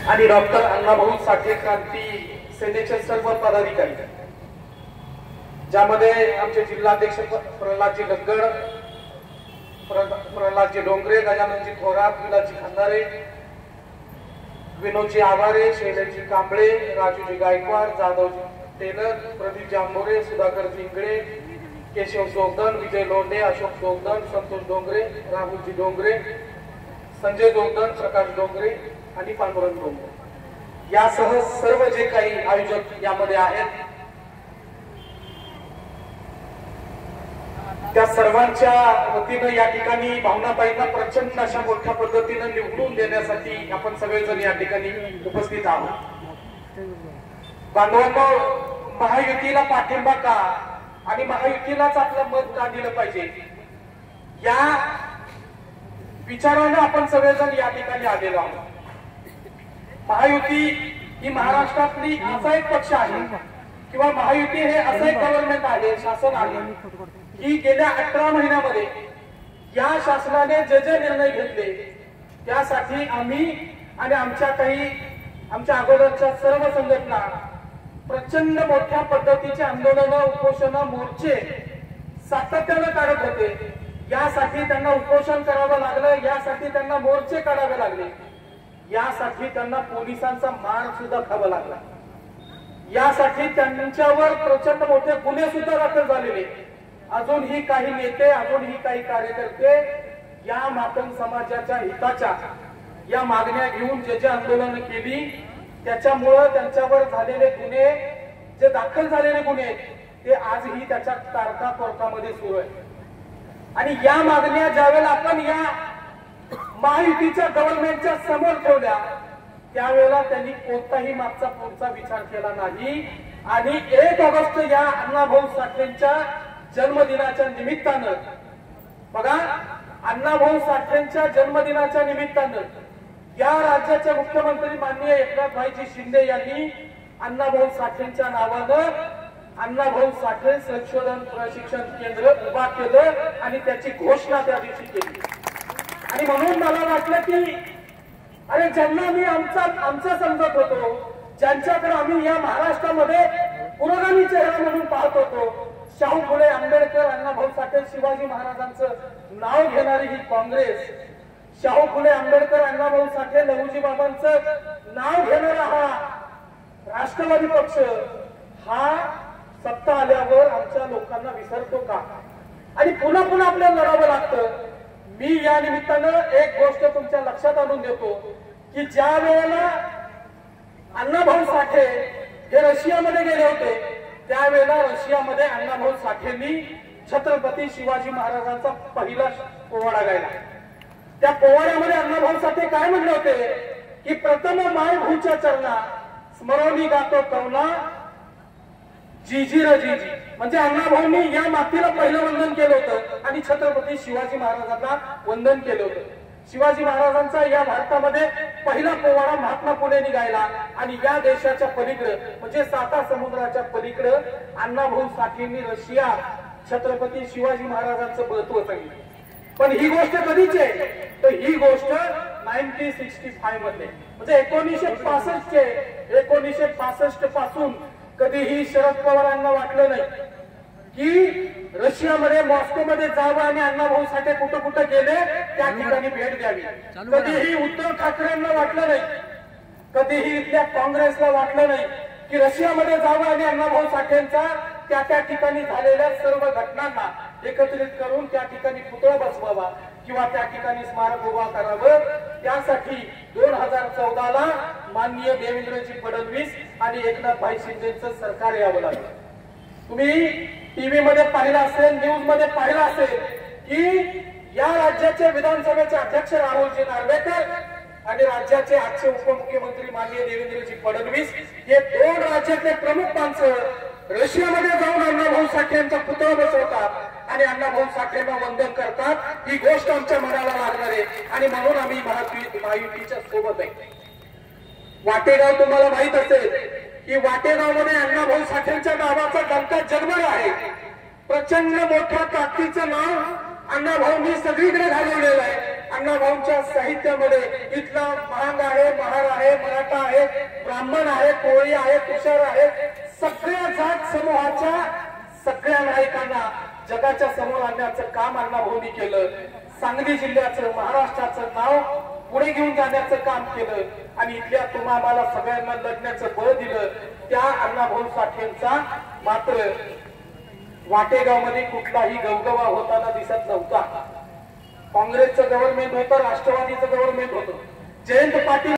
आणि डॉक्टर अण्णाभाऊ साठे क्रांती सेनेचे सर्व पदाधिकारी, ज्यामध्ये आमचे जिल्हाध्यक्ष प्रल्हादजी गद्गड, प्रल्हादजी डोंगरे, गजाननजी थोरात, विलासजी खंदारे, विनोदजी आवारे, शैलेशजी कांबळे, राजूजी गायकवाड, जाधवजी टेलर, प्रदीप जांभोरे, सुधाकर जिंगळे, केशव जोगदन, विजय लोंढे, अशोक जोगदन, संतोष डोंगरे, राहुलजी डोंगरे, संजय जोगदन, प्रकाश डोंगरे आणि पांडुरंग डोंगरे यासह सर्व जे काही आयोजक यामध्ये आहेत त्या सर्वांच्या वतीनं या ठिकाणी भावनाताईंना प्रचंड अशा मोठ्या पद्धतीनं निवडून देण्यासाठी आपण सगळेजण या ठिकाणी उपस्थित आहोत। बांधवांनो, महायुतीला पाठिंबा का आणि महायुतीलाच आपलं मत का दिलं पाहिजे या विचारानं आपण सगळेजण या ठिकाणी आलेलो आहोत। महायुती ही महाराष्ट्रातली असा एक पक्ष आहे किंवा महायुती हे असं एक गव्हर्नमेंट आहे, शासन आहे की गेल्या 18 महिन्यामध्ये या शासनाने जे जे निर्णय घेतले त्यासाठी आम्ही आणि आमच्या अगोदरच्या सर्व संघटना प्रचंड मोठ्या पद्धतीचे आंदोलन, उपोषण, मोर्चे सातत्याने काढत होते। यासाठी त्यांना उपोषण करावं लागलं, यासाठी त्यांना मोर्चे काढावे लागले, यासाठी त्यांना पोलिसांचा मार सुद्धा खावा लागला, यासाठी त्यांच्यावर प्रचंड मोठे गुन्हे सुद्धा दाखल झालेले। अजूनही काही नेते, अजूनही काही कार्यकर्ते या मातंग समाजाच्या हिताच्या या मागण्या घेऊन जे जे आंदोलन केली त्याच्यामुळे त्यांच्यावर झालेले गुन्हे, जे दाखल झालेले गुन्हे ते आजही त्याच्या तारखा कोर्टामध्ये सुरू आहे। आणि या मागण्या ज्यावेळेला आपण या महायुतीच्या गव्हर्नमेंटच्या समोर ठेवल्या त्यावेळेला त्यांनी कोणताही मागचा पुढचा विचार केला नाही। आणि 1 ऑगस्ट या अण्णाभाऊ साठेंच्या जन्मदिनाच्या निमित्तानं, बघा, अण्णाभाऊ साठेंच्या जन्मदिनाच्या निमित्तानं या राज्याचे मुख्यमंत्री माननीय एकनाथभाईजी शिंदे यांनी अण्णाभाऊ साठेंच्या नावानं अण्णाभाऊ साठे संशोधन प्रशिक्षण केंद्र उभा केलं आणि त्याची घोषणा त्या दिवशी केली। आणि म्हणून मला वाटलं की अरे, ज्यांना मी आमचं समजत होतो, ज्यांच्याकडे आम्ही या महाराष्ट्रामध्ये पुरोगामी चेहरा म्हणून पाहत होतो, शाहू फुले आंबेडकर, अण्णाभाऊ साठे, शिवाजी महाराजांचं नाव घेणारी ही काँग्रेस, शाहू फुले आंबेडकर, अण्णाभाऊ साठे, लहुजी बाबांचं नाव घेणारा हा राष्ट्रवादी पक्ष, हा सत्ता आल्यावर आमच्या लोकांना विसरतो का आणि पुन्हा पुन्हा आपल्याला लढावं लागतं। मी या निमित्तानं एक गोष्ट तुमच्या लक्षात आणून देतो की ज्या वेळेला अण्णाभाऊ साठे हे रशियामध्ये गेले होते त्यावेळेला रशियामध्ये अण्णाभाऊ साठेंनी छत्रपती शिवाजी महाराजांचा पहिला पोवाडा गायला। त्या पोवाड्यामध्ये अण्णाभाऊ साठे काय म्हणले होते की प्रथम मायभूच्या चरणा स्मरोनी गातो कवना जीजी रजीजी, म्हणजे अण्णाभाऊंनी या मातीला पहिलं वंदन केलं होतं आणि छत्रपती शिवाजी महाराजांना वंदन केलं होतं। शिवाजी महाराजांचा या भारतामध्ये पहिला पोवाडा महात्मा फुलेंनी गायला आणि या देशाच्या पलीकडे म्हणजे 7 समुद्राच्या पलीकडे अण्णाभाऊ साठेंनी रशिया छत्रपती शिवाजी महाराजांचं महत्व सांगितलं। पण ही गोष्ट कधीची आहे तर ही गोष्ट 1965 मध्ये, म्हणजे 1965 पासून कधीही शरद पवारांना वाटलं नाही की रशियामध्ये, मॉस्कोमध्ये जावं आणि अण्णाभाऊ साठे कुठं कुठं गेले त्या ठिकाणी भेट द्यावी। कधीही उद्धव ठाकरेंना वाटलं नाही, कधीही इथल्या काँग्रेसला वाटलं नाही की रशियामध्ये जावं आणि अण्णाभाऊ साठेंचा त्या ठिकाणी झालेल्या सर्व घटनांना एकत्रित करून त्या ठिकाणी पुतळा बसवावा किंवा त्या ठिकाणी स्मारक उभा करावं। त्यासाठी 2014 ला माननीय देवेंद्रजी फडणवीस आणि एकनाथभाई शिंदेचं सरकार यावं लागलं। तुम्ही टीव्ही मध्ये पाहिलं असेल, न्यूज मध्ये पाहिलं असेल की या राज्याचे विधानसभेचे अध्यक्ष राहुलजी नार्वेकर आणि राज्याचे आजचे उपमुख्यमंत्री माननीय देवेंद्रजी फडणवीस हे 2 राज्यातले प्रमुख माणसं रशियामध्ये जाऊन अण्णाभाऊ साठे यांचा पुतळा बसवतात आणि अण्णाभाऊ साठेंना वंदन करतात। ही गोष्ट आमच्या मनाला लागणार आहे आणि म्हणून आम्ही महायुतीच्या सोबत आहे। वाटेगाव तुम्हाला माहित असेल की वाटेगावमध्ये अण्णाभाऊ साठेंच्या नावाचा डंका जन्मला आहे। प्रचंड मोठ्या ताकदीचं नाव अण्णाभाऊंनी सगळीकडे घालवलेलं आहे अण्णाभाऊंच्या साहित्यामध्ये इथला महांग आहे, महार आहे, मराठा आहे, ब्राह्मण आहे, कोळी आहे, तुषार आहे, सगळ्या जात समूहाच्या सगळ्या नायकांना जगाच्या समोर आणण्याचं काम अण्णाभाऊंनी केलं. सांगली जिल्ह्याचं, महाराष्ट्राचं नाव पुढे घेऊन जाण्याचं काम केलं आणि इथल्या तुम्हा आम्हाला सगळ्यांना लढण्याचं बळ दिलं. त्या अण्णाभाऊ साठेंचा मात्र वाटेगाव मध्ये कुठलाही गवगवा होताना दिसत नव्हता. काँग्रेसचं गव्हर्नमेंट होतं, राष्ट्रवादीचं गव्हर्नमेंट होतं. जयंत पाटील